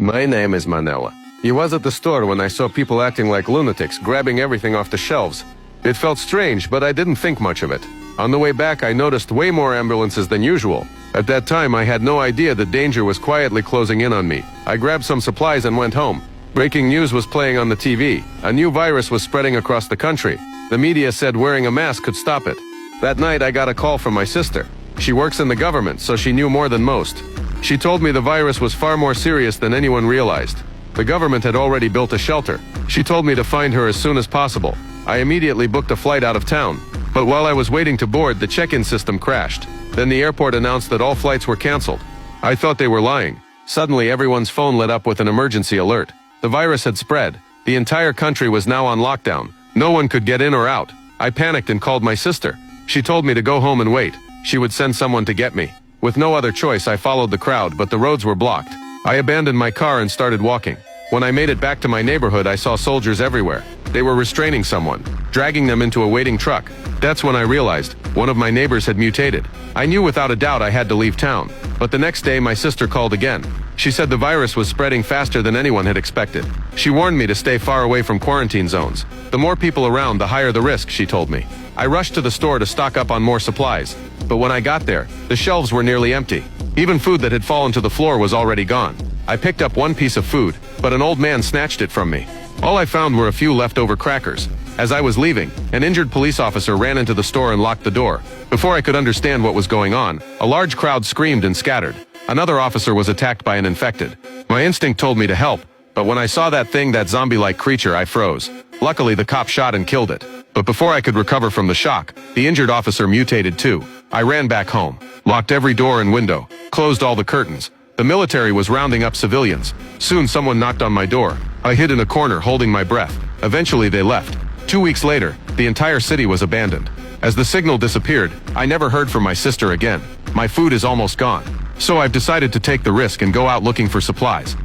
My name is Manella. I was at the store when I saw people acting like lunatics, grabbing everything off the shelves. It felt strange, but I didn't think much of it. On the way back, I noticed way more ambulances than usual. At that time, I had no idea that danger was quietly closing in on me. I grabbed some supplies and went home. Breaking news was playing on the TV. A new virus was spreading across the country. The media said wearing a mask could stop it. That night, I got a call from my sister. She works in the government, so she knew more than most. She told me the virus was far more serious than anyone realized. The government had already built a shelter. She told me to find her as soon as possible. I immediately booked a flight out of town. But while I was waiting to board, the check-in system crashed. Then the airport announced that all flights were canceled. I thought they were lying. Suddenly, everyone's phone lit up with an emergency alert. The virus had spread. The entire country was now on lockdown. No one could get in or out. I panicked and called my sister. She told me to go home and wait. She would send someone to get me. With no other choice, I followed the crowd, but the roads were blocked. I abandoned my car and started walking. When I made it back to my neighborhood, I saw soldiers everywhere. They were restraining someone, dragging them into a waiting truck. That's when I realized one of my neighbors had mutated. I knew without a doubt I had to leave town. But the next day, my sister called again. She said the virus was spreading faster than anyone had expected. She warned me to stay far away from quarantine zones. The more people around, the higher the risk, she told me. I rushed to the store to stock up on more supplies. But when I got there, the shelves were nearly empty. Even food that had fallen to the floor was already gone. I picked up one piece of food, but an old man snatched it from me. All I found were a few leftover crackers. As I was leaving, an injured police officer ran into the store and locked the door. Before I could understand what was going on, a large crowd screamed and scattered. Another officer was attacked by an infected. My instinct told me to help, but when I saw that zombie-like creature, I froze. Luckily, the cop shot and killed it. But before I could recover from the shock, the injured officer mutated too. I ran back home, locked every door and window, closed all the curtains. The military was rounding up civilians. Soon someone knocked on my door. I hid in a corner, holding my breath. Eventually they left. 2 weeks later, the entire city was abandoned. As the signal disappeared, I never heard from my sister again. My food is almost gone. So I've decided to take the risk and go out looking for supplies.